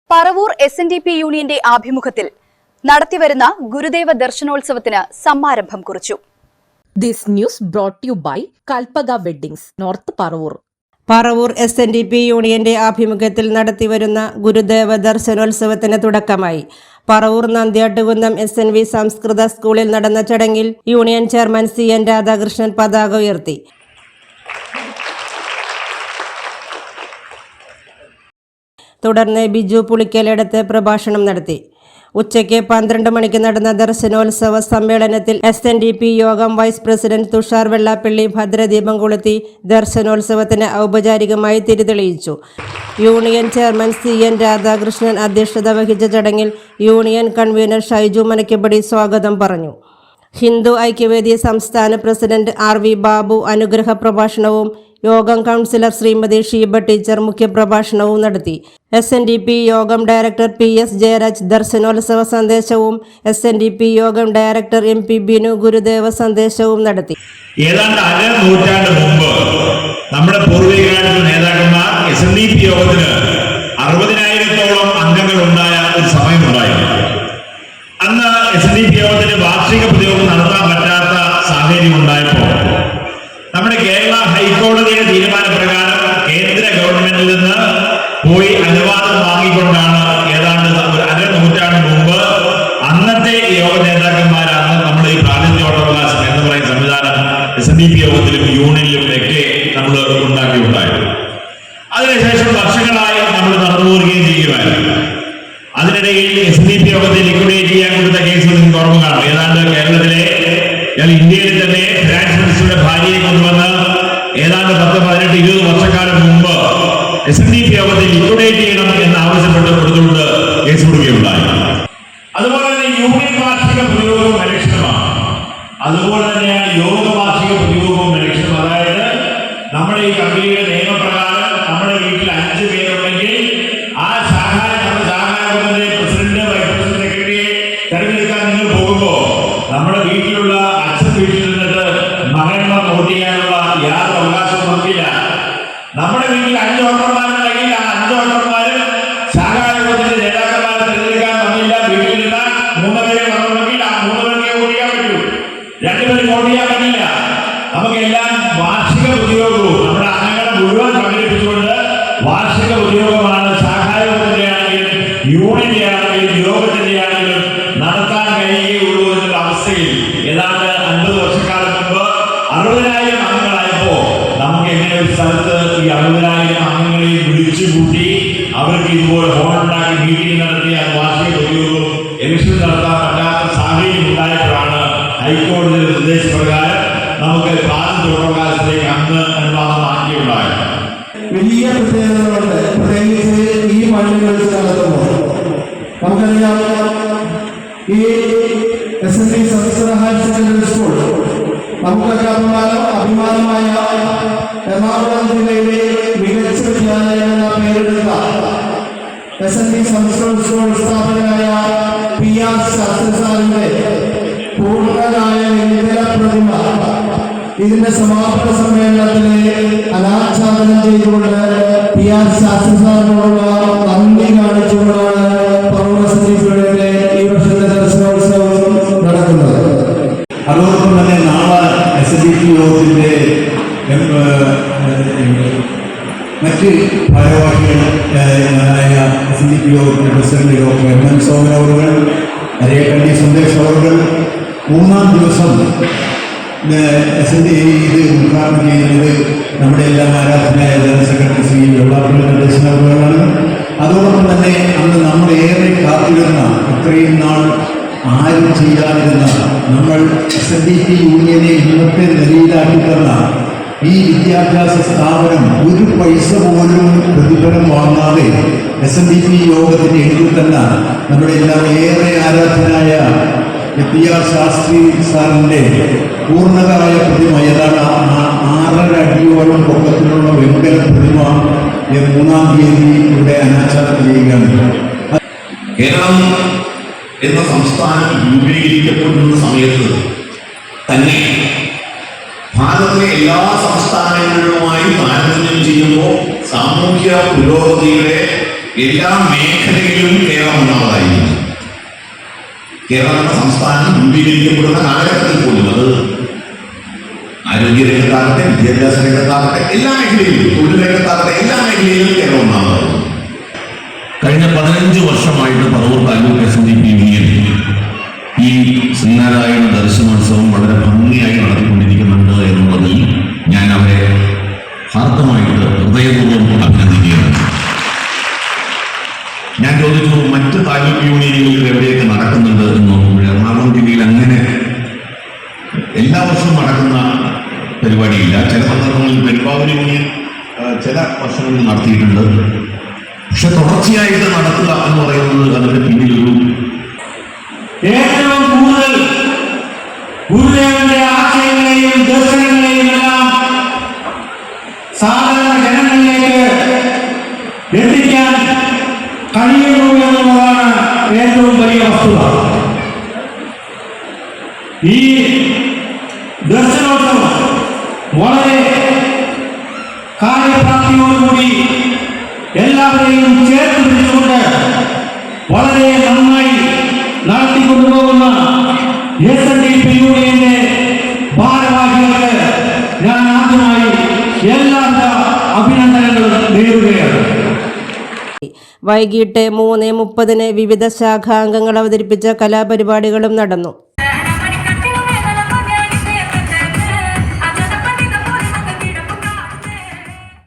Paravur SNDP യൂണിയന്റെ ആഭിമുഖ്യത്തിൽ നടത്തിവരുന്ന ഗുരുദേവ ദർശനോത്സവത്തിന് സമാരംഭം കുറിച്ചു. This news brought to you by Kalpaga Weddings, North Paravur. Paravur SNDP യൂണിയന്റെ ആഭിമുഖ്യത്തിൽ നടത്തിവരുന്ന ഗുരുദേവ ദർശനോത്സവത്തിന് തുടക്കമായി. പറവൂർ നന്ദ്യാട്ടുകുന്നം SNV സംസ്കൃത സ്കൂളിൽ നടന്ന ചടങ്ങിൽ യൂണിയൻ ചെയർമാൻ CN രാധാകൃഷ്ണൻ പതാക ഉയർത്തി. തുടർന്ന് ബിജു പുളിക്കലെടുത്ത് പ്രഭാഷണം നടത്തി. ഉച്ചയ്ക്ക് 12 മണിക്ക് നടന്ന ദർശനോത്സവ സമ്മേളനത്തിൽ SNDP യോഗം വൈസ് പ്രസിഡന്റ് തുഷാർ വെള്ളാപ്പള്ളി ഭദ്രദീപം കൊളുത്തി ദർശനോത്സവത്തിന് ഔപചാരികമായി തിരിതെളിയിച്ചു. യൂണിയൻ ചെയർമാൻ CN രാധാകൃഷ്ണൻ അധ്യക്ഷത വഹിച്ച ചടങ്ങിൽ യൂണിയൻ കൺവീനർ ഷൈജു മനക്കപ്പടി സ്വാഗതം പറഞ്ഞു. ഹിന്ദു ഐക്യവേദി സംസ്ഥാന പ്രസിഡന്റ് RV ബാബു അനുഗ്രഹ പ്രഭാഷണവും യോഗം കൗൺസിലർ ശ്രീമതി ഷീബ ടീച്ചർ മുഖ്യപ്രഭാഷണവും നടത്തി. SNDP യോഗം ഡയറക്ടർ PS ജയരാജ് ദർശനോത്സവ സന്ദേശവും SNDP യോഗം ഡയറക്ടർ MP ബിനു ഗുരുദേവ സന്ദേശവും നടത്തി. ഏതാണ്ട് നൂറ്റാണ്ട് മുമ്പ് നമ്മുടെ പൂർവികരായിട്ടുള്ള നേതാക്കന്മാർ SNDP യോഗത്തിന് 60,000-ഓളം അംഗങ്ങൾ ഉണ്ടായ ഒരു സമയമുണ്ടായിരുന്നു. അന്ന് SNDP യോഗത്തിന് വാർഷിക പൊതുയോഗം നടത്താൻ പറ്റാത്ത സാഹചര്യം ഉണ്ടായപ്പോൾ നമ്മുടെ കേരള ഹൈക്കോടതിയുടെ തീരുമാനപ്രകാരം കേന്ദ്ര ഗവൺമെന്റിൽ നിന്ന് പോയി അനുവാദം വാങ്ങിക്കൊണ്ടാണ് ഏതാണ്ട് ഒരു നൂറ്റാണ്ട് മുമ്പ് അന്നത്തെ യോഗ നേതാക്കന്മാരാണ് നമ്മൾ ഈ പ്രാതിനിധ്യോടവകാശം എന്ന് പറയുന്ന സംവിധാനം SNDP യോഗത്തിലും യൂണിയനിലും ഒക്കെ നമ്മൾ ഉണ്ടാക്കിയിട്ടുണ്ടായിരുന്നു. അതിനുശേഷം വർഷങ്ങളായി നമ്മൾ നടന്നു പോവുകയും ചെയ്യുമായിരുന്നു. അതിനിടയിൽ SNDP യോഗത്തെ ലിക്വിഡേറ്റ് ചെയ്യാൻ കൊടുത്ത കേസ് നിങ്ങൾക്ക് ഓർമ്മ കാണും. ഏതാണ്ട് കേരളത്തിലെ ഇന്ത്യയിൽ തന്നെ ഫിനാൻസ് മിനിസ്റ്ററുടെ ഭാര്യയെ കൊണ്ടുവന്ന് ഏതാണ്ട് 10-18-20 വർഷക്കാലം മുമ്പ് SNDP യോഗത്തെ ലിക്വിഡേറ്റ് ചെയ്യണം എന്ന് ആവശ്യപ്പെട്ട് കൊടുത്തുകൊണ്ട് കേസ് കൊടുക്കുകയുണ്ടായി. അതുപോലെ തന്നെ യൂണിയൻ വാർഷിക പൊതുയോഗവും അലക്ഷ്യമാണ്. അതുപോലെ തന്നെയാണ് യോഗ വാർഷിക പൊതുയോഗവും അലക്ഷ്യം. അതായത് നമ്മുടെ ഈ കമ്പനിയുടെ നിയമപ്രകാരം നമ്മുടെ വീട്ടിൽ 5 പേരുണ്ടെങ്കിൽ ആ ശാഖായോഗത്തിന്റെ പ്രസിഡന്റ് വൈസ് പ്രസിഡന്റ് സെക്രട്ടറിയെ തെരഞ്ഞെടുക്കാൻ നിങ്ങൾ പോകുമ്പോൾ നമ്മുടെ വീട്ടിലുള്ള അച്ഛൻ വീട്ടിൽ നിന്നിട്ട് മകന്മാർ വോട്ട് ചെയ്യാനുള്ള യാതൊരു അവകാശവും നമുക്കില്ല. നമ്മുടെ വീട്ടിൽ 5 വോട്ടർമാരുണ്ടെങ്കിൽ ആ 5 വോട്ടർമാരും ശാഖായോഗത്തിന്റെ നേതാക്കന്മാരെ തെരഞ്ഞെടുക്കാൻ വന്നില്ല. വീട്ടിലുള്ള 3 പേരെ വന്നിട്ടുണ്ടെങ്കിൽ ആ 3 പേർക്ക് വോട്ട് ചെയ്യാൻ പറ്റൂ. 2 പേര് വോട്ട് ചെയ്യാൻ പറ്റില്ല. നമുക്കെല്ലാം വാർഷിക പൊതുയോഗവും നമ്മുടെ അംഗങ്ങളെ മുഴുവൻ പങ്കെടുപ്പിച്ചുകൊണ്ട് വാർഷിക പൊതുയോഗമാണ് ശാഖായോഗത്തിന്റെ ആണെങ്കിലും യൂണിയന്റെ ആണെങ്കിലും യോഗത്തിന്റെ ആണെങ്കിലും നടത്താൻ കഴിയുകയുള്ളൂ എന്നുള്ള അവസ്ഥയിൽ ഏതാണ്ട് 50 വർഷക്കാലം മുമ്പ് 60,000 അംഗങ്ങളായപ്പോ നമുക്ക് എങ്ങനെ ഒരു സ്ഥലത്ത് ഈ 60,000 അംഗങ്ങളെയും വിളിച്ചു കൂട്ടി അവർക്ക് ഇതുപോലെ ഹോളുണ്ടാക്കി മീറ്റിംഗ് നടത്തി അത് വാർഷിക പൊതുയോഗവും ഇലക്ഷൻ നടത്താൻ പറ്റാത്ത സാഹചര്യം ഉണ്ടായപ്പോഴാണ് ഹൈക്കോടതിയുടെ നിർദ്ദേശപ്രകാരം നമുക്ക് പ്രാതിനിധ്യോടവകാശത്തിലേക്ക് അന്ന് അനുവാദം വാങ്ങിയുണ്ടായത്. വലിയ പ്രത്യേകതകളുണ്ട്. പ്രത്യേകിച്ച് ഈ മണ്ണിൽ നടത്തുമ്പോൾ നമുക്കറിയാം, ഈ SND സംസ്കൃത ഹയർ സെക്കൻഡറി സ്കൂൾ നമുക്കൊക്കെ അഭിമാനമായ എറണാകുളം ജില്ലയിലെ മികച്ച വിദ്യാലയം എന്ന പേരെടുത്ത SND സംസ്കൃത സ്കൂൾ സ്ഥാപകനായ PR ശാസ്ത്രി സാറിന്റെ പൂർണ്ണനായ വിദ്യാ പ്രതിമ ഇതിന്റെ സമാപന സമ്മേളനത്തിലെ അനാച്ഛാദനം ചെയ്തുകൊണ്ട് PR ശാസ്ത്രി സാറിനോടുള്ള നന്ദി കാണിച്ചുകൊണ്ടാണ് പറവൂർ SNDPയുടെ ഈ വർഷത്തെ ദർശനോത്സവം നടക്കുന്നത്. അതോടൊപ്പം തന്നെ നാളെ SNDP യോഗത്തിന്റെ മറ്റ് ഭാരവാഹികളായ SNDP യോഗത്തിന്റെ പ്രസിഡന്റ് MN സോമൻ അവറുകൾ, അരയക്കണ്ടി സന്ദേശ് അവറുകൾ 3-ാം ദിവസം ഇത് ഉദ്ഘാടനം ചെയ്യുന്നത് നമ്മുടെ എല്ലാം ആരാധനായ ജനറൽ സെക്രട്ടറി ശ്രീ വെള്ളാപ്പള്ളി നടേശനവറുകളാണ്. അതോടൊപ്പം തന്നെ അന്ന് നമ്മൾ ഏറെ കാത്തിരുന്ന, ഇത്രയും നാൾ ആരും ചെയ്യാതിരുന്ന, നമ്മൾ SNDP യൂണിയനെ ഇന്നത്തെ നിലയിലാക്കി തന്ന ഈ വിദ്യാഭ്യാസ സ്ഥാപനം ഒരു പൈസ പോലും പ്രതിഫലം വാങ്ങാതെ SNDP യോഗത്തിന് എഴുതി തന്ന നമ്മുടെ എല്ലാം ഏറെ ആരാധനായ PR ശാസ്ത്രി സാറിൻ്റെ പൂർണ്ണതായ പ്രതിമ, ഏതാണ് 6.5 അടിയോളം പൊക്കത്തിലുള്ള വെങ്കല പ്രതിമ 3-ാം തീയതി ഇവിടെ അനാച്ഛാദനം ചെയ്യുകയാണ്. കേരളം എന്ന സംസ്ഥാനം രൂപീകരിക്കപ്പെടുന്ന സമയത്ത് തന്നെ ഭാരതത്തിലെ എല്ലാ സംസ്ഥാനങ്ങളുമായി താരതമ്യം ചെയ്യുമ്പോൾ സാമൂഹ്യ പുരോഗതിയുടെ എല്ലാ മേഖലയിലും കേരളം ഒന്നാമതായിരുന്നു. കേരളം എന്ന സംസ്ഥാനം രൂപീകരിക്കപ്പെടുന്ന കാലഘട്ടത്തിൽ പോലും അത് ആരോഗ്യ രംഗത്താകട്ടെ, വിദ്യാഭ്യാസ രംഗത്താകട്ടെ, എല്ലാ മേഖലയിലും, തൊഴിൽ രംഗത്താകട്ടെ, എല്ലാ മേഖലയിലും കേരളം ഒന്നാമതായിരുന്നു. കഴിഞ്ഞ 15 വർഷമായിട്ട് പറവൂർ താലൂക്ക് SNDP യൂണിയൻ ഈ ശ്രീനാരായണ ദർശനോത്സവം വളരെ ഭംഗിയായി നടത്തിക്കൊണ്ടിരിക്കുന്നുണ്ട് എന്നുള്ളതിൽ ഞാൻ അവരെ ഹാർദമായിട്ട് ഹൃദയപൂർവ്വം അഭിനന്ദിക്കുകയാണ്. ഞാൻ ചോദിച്ചു മറ്റ് താലൂക്ക് യൂണിയനുകളിൽ എവിടെയൊക്കെ നടക്കുന്നുണ്ട് എന്ന് നോക്കുമ്പോൾ എറണാകുളം ജില്ലയിൽ അങ്ങനെ എല്ലാ വർഷവും നടക്കുന്ന പരിപാടിയില്ല. ചില സന്ദർഭങ്ങളിൽ പെരുമ്പാവൂർ യൂണിയൻ ചില വർഷങ്ങളിൽ നടത്തിയിട്ടുണ്ട്. പക്ഷെ തുടർച്ചയായിട്ട് നടത്തുക എന്ന് പറയുന്നത് അതിന്റെ പിന്നിലൊരു ഏറ്റവും കൂടുതൽ ഗുരുദേവന്റെ ആശയങ്ങളെയും ദർശനങ്ങളെയും എല്ലാം സാധാരണ ജനങ്ങളിലേക്ക് എത്തിക്കാൻ കഴിയുന്നു എന്നുള്ളതാണ് ഏറ്റവും വലിയ വസ്തുത. ഈ ദർശനോത്സവം വളരെ കാര്യപ്രാപ്തിയോടുകൂടി എല്ലാവരെയും ചേർത്ത് പിടിച്ചുകൊണ്ട് വളരെ നന്നായി നടത്തിക്കൊണ്ടുപോകുന്ന SNDP യൂണിയന്റെ ഭാരവാഹികൾക്ക് ഞാൻ ആദ്യമായി എല്ലാവിധ അഭിനന്ദനങ്ങളും നേരുകയാണ്. വൈകിട്ട് 3:30 വിവിധ ശാഖാംഗങ്ങൾ അവതരിപ്പിച്ച കലാപരിപാടികളും നടന്നു.